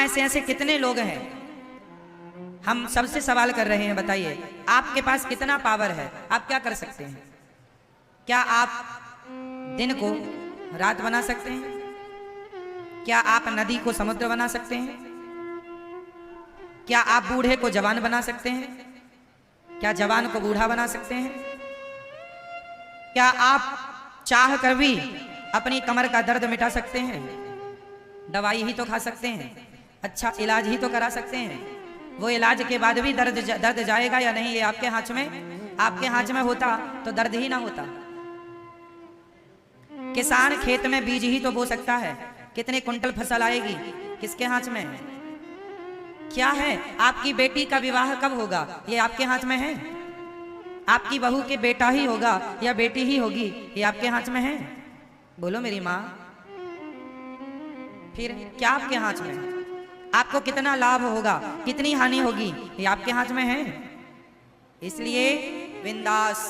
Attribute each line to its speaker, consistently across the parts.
Speaker 1: में से ऐसे कितने लोग हैं, हम सबसे सवाल कर रहे हैं, बताइए आपके पास कितना पावर है, आप क्या कर सकते हैं? क्या आप दिन को रात बना सकते हैं? क्या आप नदी को समुद्र बना सकते हैं? क्या आप बूढ़े को जवान बना सकते हैं? क्या जवान को बूढ़ा बना सकते हैं? क्या आप चाह कर भी अपनी कमर का दर्द मिटा सकते हैं? दवाई ही तो खा सकते हैं, अच्छा इलाज ही तो करा सकते हैं। वो इलाज के बाद भी दर्द जाएगा या नहीं, ये आपके हाथ में, आपके हाथ में होता तो दर्द ही ना होता। किसान खेत में बीज ही तो बो सकता है, कितने कुंटल फसल आएगी, किसके हाथ में है? क्या है? आपकी बेटी का विवाह कब होगा, ये आपके हाथ में है? आपकी बहू के बेटा ही होगा या बेटी ही होगी, ये आपके हाथ में है? बोलो मेरी माँ, फिर क्या आपके हाथ में है? आपको कितना लाभ होगा, कितनी हानि होगी, ये आपके हाथ में है। इसलिए बिंदास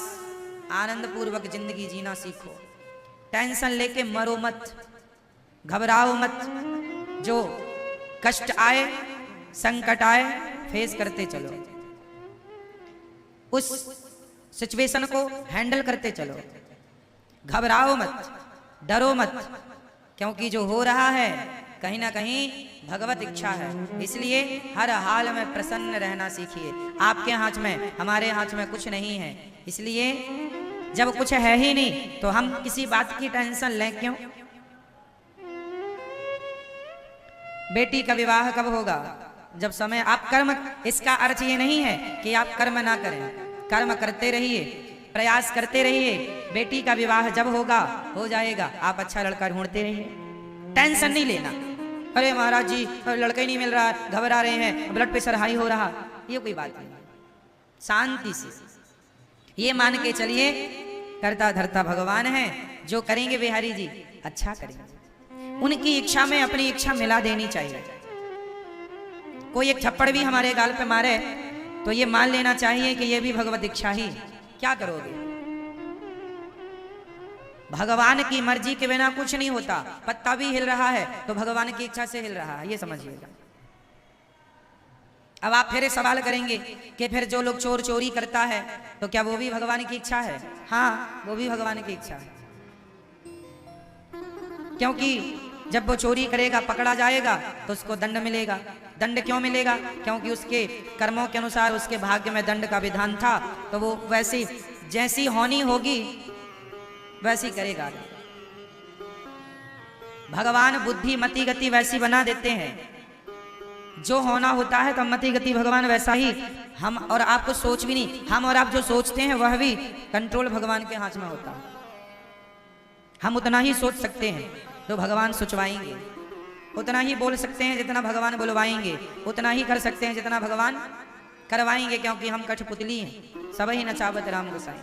Speaker 1: आनंद पूर्वक जिंदगी जीना सीखो, टेंशन लेके मरो मत, घबराओ मत। जो कष्ट आए, संकट आए, फेस करते चलो, उस सिचुएशन को हैंडल करते चलो, घबराओ मत, डरो मत, क्योंकि जो हो रहा है कहीं ना कहीं भगवत इच्छा है। इसलिए हर हाल में प्रसन्न रहना सीखिए। आपके हाथ में, हमारे हाथ में कुछ नहीं है, इसलिए जब कुछ है ही नहीं तो हम किसी बात की टेंशन लें क्यों? बेटी का विवाह कब होगा? जब समय, आप कर्म, इसका अर्थ ये नहीं है कि आप कर्म ना करें, कर्म करते रहिए, प्रयास करते रहिए। बेटी का विवाह जब होगा, हो जाएगा, आप अच्छा लड़का ढूंढते रहिए, टेंशन नहीं लेना। अरे महाराज जी लड़का ही नहीं मिल रहा, घबरा रहे हैं, ब्लड प्रेशर हाई हो रहा, ये कोई बात नहीं। शांति से ये मान के चलिए, करता धरता भगवान है, जो करेंगे बिहारी जी अच्छा करेंगे। उनकी इच्छा में अपनी इच्छा मिला देनी चाहिए। कोई एक थप्पड़ भी हमारे गाल पे मारे तो ये मान लेना चाहिए कि ये भी भगवत इच्छा ही। क्या करोगे? भगवान की मर्जी के बिना कुछ नहीं होता। पत्ता भी हिल रहा है तो भगवान की इच्छा से हिल रहा है, ये समझिएगा। अब आप फिर सवाल करेंगे कि फिर जो लोग चोर चोरी करता है तो क्या वो भी भगवान की इच्छा है? हाँ, वो भी भगवान की इच्छा है, क्योंकि जब वो चोरी करेगा, पकड़ा जाएगा तो उसको दंड मिलेगा। दंड क्यों मिलेगा? क्योंकि उसके कर्मों के अनुसार उसके भाग्य में दंड का विधान था, तो वो वैसी जैसी होनी होगी वैसी करेगा। भगवान बुद्धि मति गति वैसी बना देते हैं, जो होना होता है तो मति गति भगवान वैसा ही। हम और आपको सोच भी नहीं, हम और आप जो सोचते हैं वह भी कंट्रोल भगवान के हाथ में होता है। हम उतना ही सोच सकते हैं तो भगवान सोचवाएंगे, उतना ही बोल सकते हैं जितना भगवान बुलवाएंगे, उतना ही कर सकते हैं जितना भगवान करवाएंगे, क्योंकि हम कठपुतली हैं, सब ही नचावत राम गोसाई।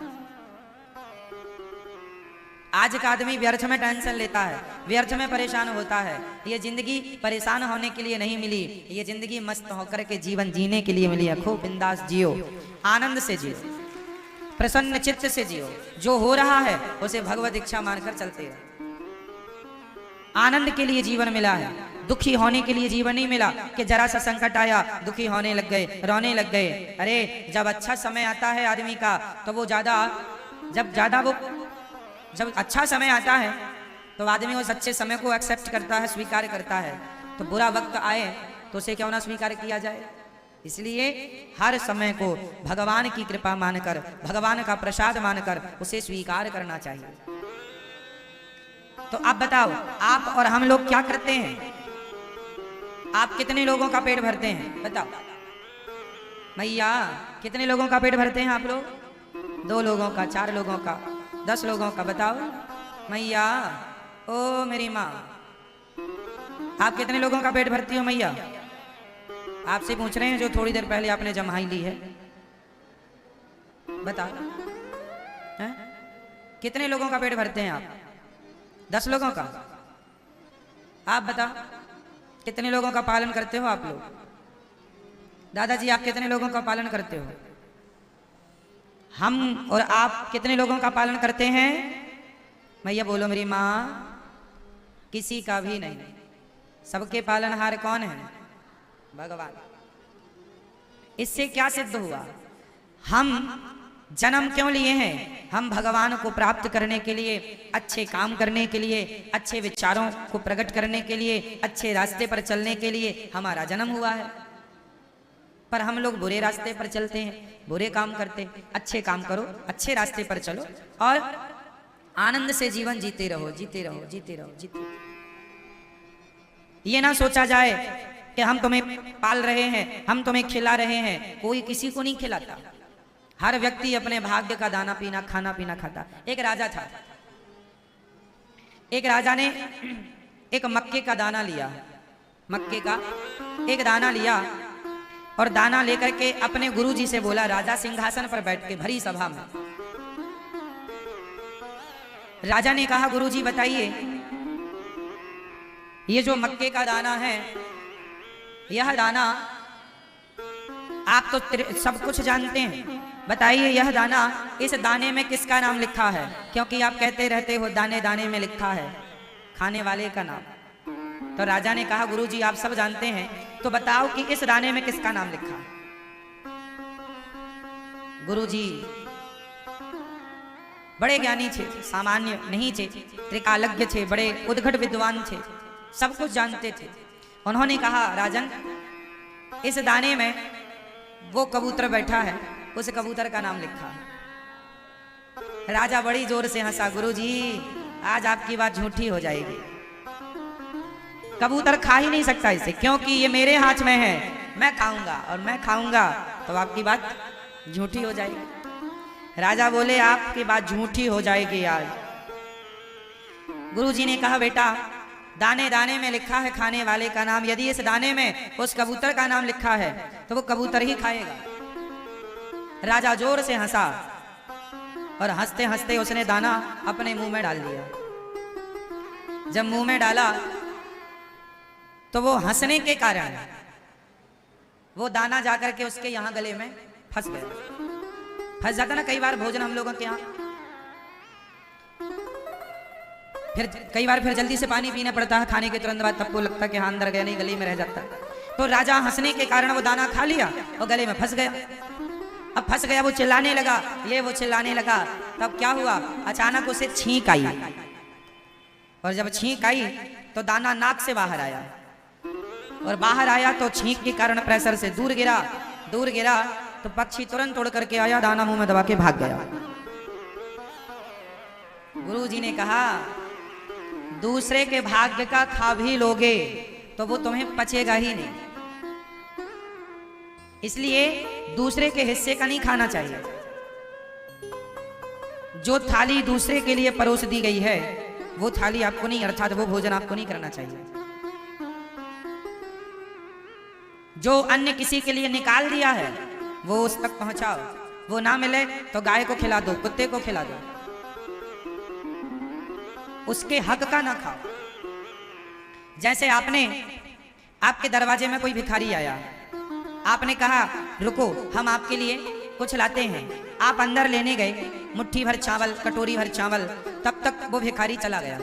Speaker 1: आज का आदमी व्यर्थ में टेंशन लेता है, व्यर्थ में परेशान होता है। ये जिंदगी परेशान होने के लिए नहीं मिली, ये जिंदगी मस्त होकर के जीवन जीने के लिए मिली है। खूब बिंदास जियो, आनंद से जियो, प्रसन्न चित्त से जियो। जो हो रहा है उसे भगवत इच्छा मानकर चलते रहो। आनंद के लिए जीवन मिला है, दुखी होने के लिए जीवन नहीं मिला कि जरा सा संकट आया दुखी होने लग गए, रोने लग गए। अरे जब अच्छा समय आता है आदमी का तो वो जब अच्छा समय आता है तो आदमी उस अच्छे समय को एक्सेप्ट करता है, स्वीकार करता है। तो बुरा वक्त आए तो उसे क्यों ना स्वीकार किया जाए। इसलिए हर समय को भगवान की कृपा मानकर, भगवान का प्रसाद मानकर उसे स्वीकार करना चाहिए। तो आप बताओ, आप और हम लोग क्या करते हैं? आप कितने लोगों का पेट भरते हैं? बताओ मैया, कितने लोगों का पेट भरते हैं आप लोग? 2 लोगों का, 4 लोगों का, 10 लोगों का? बताओ मैया, ओ मेरी माँ, आप कितने लोगों का पेट भरती हो मैया? आपसे पूछ रहे हैं जो थोड़ी देर पहले आपने जमाई ली है। बताओ हैं? कितने लोगों का पेट भरते हैं आप? 10 लोगों का? आप बताओ कितने लोगों का पालन करते हो आप लोग? दादाजी आप कितने लोगों का पालन करते हो? हम और आप कितने लोगों का पालन करते हैं? मैया बोलो मेरी माँ, किसी का भी नहीं। सबके पालनहार कौन है? भगवान। इससे क्या सिद्ध हुआ? हम जन्म क्यों लिए हैं? हम भगवान को प्राप्त करने के लिए, अच्छे काम करने के लिए, अच्छे विचारों को प्रकट करने के लिए, अच्छे रास्ते पर चलने के लिए हमारा जन्म हुआ है। पर हम लोग बुरे रास्ते पर चलते हैं, बुरे काम करते हैं। अच्छे काम करो, अच्छे रास्ते पर चलो और आनंद से जीवन जीते रहो, जीते रहो, जीते रहो, जीते रहो। ये ना सोचा जाए कि हम तुम्हें पाल रहे हैं, हम तुम्हें खिला रहे हैं। कोई किसी को नहीं खिलाता। हर व्यक्ति अपने भाग्य का दाना पीना, खाना पीना खाता। एक राजा था, एक राजा ने एक मक्के का दाना लिया, मक्के का एक दाना लिया और दाना लेकर के अपने गुरुजी से बोला। राजा सिंहासन पर बैठ के भरी सभा में राजा ने कहा, गुरुजी बताइए, ये जो मक्के का दाना है, यह दाना आप तो सब कुछ जानते हैं, बताइए यह दाना, इस दाने में किसका नाम लिखा है? क्योंकि आप कहते रहते हो दाने दाने में लिखा है खाने वाले का नाम। तो राजा ने कहा, गुरुजी आप सब जानते हैं, तो बताओ कि इस दाने में किसका नाम लिखा है? गुरुजी बड़े ज्ञानी थे, सामान्य नहीं थे, त्रिकालज्ञ थे, बड़े उद्घट विद्वान थे, सब कुछ जानते थे। उन्होंने कहा, राजन, इस दाने में वो कबूतर बैठा है, उस कबूतर का नाम लिखा है। राजा बड़ी जोर से हंसा। गुरुजी आज आपकी बात झूठी हो जाएगी, कबूतर खा ही नहीं सकता इसे, क्योंकि ये मेरे हाथ में है, मैं खाऊंगा और मैं खाऊंगा तो आपकी बात झूठी हो जाएगी। राजा बोले, आपकी बात झूठी हो जाएगी आज। गुरुजी ने कहा, बेटा दाने दाने में लिखा है खाने वाले का नाम, यदि इस दाने में उस कबूतर का नाम लिखा है तो वो कबूतर ही खाएगा। राजा जोर से हंसा और हंसते हंसते उसने दाना अपने मुंह में डाल दिया। जब मुंह में डाला तो वो हंसने के कारण वो दाना जाकर के उसके यहां गले में फंस गया। फंस जाता ना कई बार भोजन हम लोगों के यहाँ, फिर कई बार फिर जल्दी से पानी पीना पड़ता है खाने के तुरंत बाद, तब को लगता है कि हाँ अंदर गया नहीं, गले में रह जाता है। तो राजा हंसने के कारण वो दाना खा लिया और गले में फंस गया। अब फंस गया, वो चिल्लाने लगा, ये वो चिल्लाने लगा। तब क्या हुआ? अचानक उसे छींक आई, और जब छींक आई तो दाना नाक से बाहर आया, और बाहर आया तो छींक के कारण प्रेशर से दूर गिरा। दूर गिरा तो पक्षी तुरंत उड़ करके आया, दाना मुंह में दबा के भाग गया। गुरुजी ने कहा, दूसरे के भाग्य का खा भी लोगे तो वो तुम्हें पचेगा ही नहीं, इसलिए दूसरे के हिस्से का नहीं खाना चाहिए। जो थाली दूसरे के लिए परोस दी गई है वो थाली आपको नहीं, अर्थात वो भोजन आपको नहीं करना चाहिए। जो अन्न किसी के लिए निकाल दिया है वो उस तक पहुंचाओ, वो ना मिले तो गाय को खिला दो, कुत्ते को खिला दो, उसके हक का ना खाओ। जैसे आपके दरवाजे में कोई भिखारी आया, आपने कहा रुको हम आपके लिए कुछ लाते हैं, आप अंदर लेने गए मुट्ठी भर चावल, कटोरी भर चावल, तब तक वो भिखारी चला गया।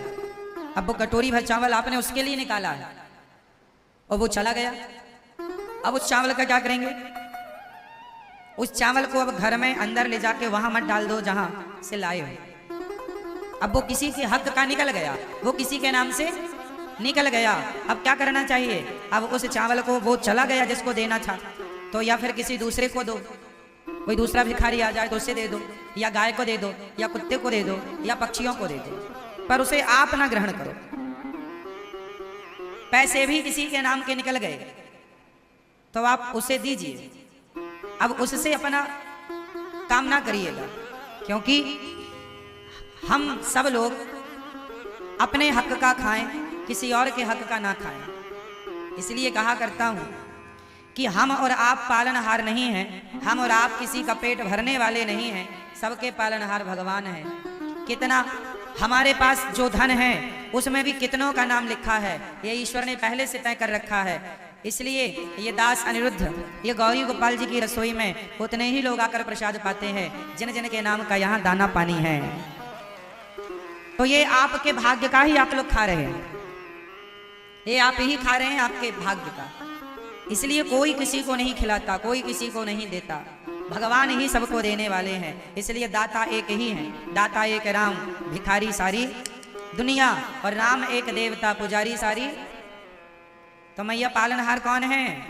Speaker 1: अब वो कटोरी भर चावल आपने उसके लिए निकाला है और वो चला गया। अब उस चावल का क्या करेंगे? उस चावल को अब घर में अंदर ले जाके वहां मत डाल दो जहां से लाए हो। अब वो किसी के हक का निकल गया, वो किसी के नाम से निकल गया। अब क्या करना चाहिए? अब उस चावल को वो चला गया जिसको देना था, तो या फिर किसी दूसरे को दो, कोई दूसरा भिखारी आ जाए तो उसे दे दो, या गाय को दे दो, या कुत्ते को दे दो, या पक्षियों को दे दो, पर उसे आप ना ग्रहण करो। पैसे भी किसी के नाम के निकल गए तो आप उसे दीजिए, अब उससे अपना काम ना करिएगा, क्योंकि हम सब लोग अपने हक का खाएं, किसी और के हक का ना खाएं। इसलिए कहा करता हूं कि हम और आप पालनहार नहीं हैं, हम और आप किसी का पेट भरने वाले नहीं हैं, सबके पालनहार भगवान हैं। कितना हमारे पास जो धन है उसमें भी कितनों का नाम लिखा है, ये ईश्वर ने पहले से तय कर रखा है। इसलिए ये दास अनिरुद्ध, ये गौरी गोपाल जी की रसोई में उतने ही लोग आकर प्रसाद पाते हैं जिन जिन के नाम का यहाँ दाना पानी है। तो ये आपके भाग्य का ही आप लोग खा रहे हैं, ये आप ही खा रहे हैं आपके भाग्य का। इसलिए कोई किसी को नहीं खिलाता, कोई किसी को नहीं देता, भगवान ही सबको देने वाले हैं। इसलिए दाता एक ही है, दाता एक राम, भिखारी सारी दुनिया, और राम एक देवता, पुजारी सारी। तो मैया पालनहार कौन है?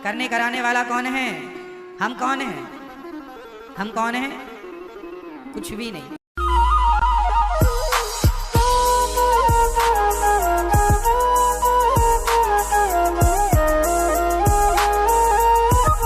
Speaker 1: करने कराने वाला कौन है? हम कौन हैं? हम कौन हैं? कुछ भी नहीं।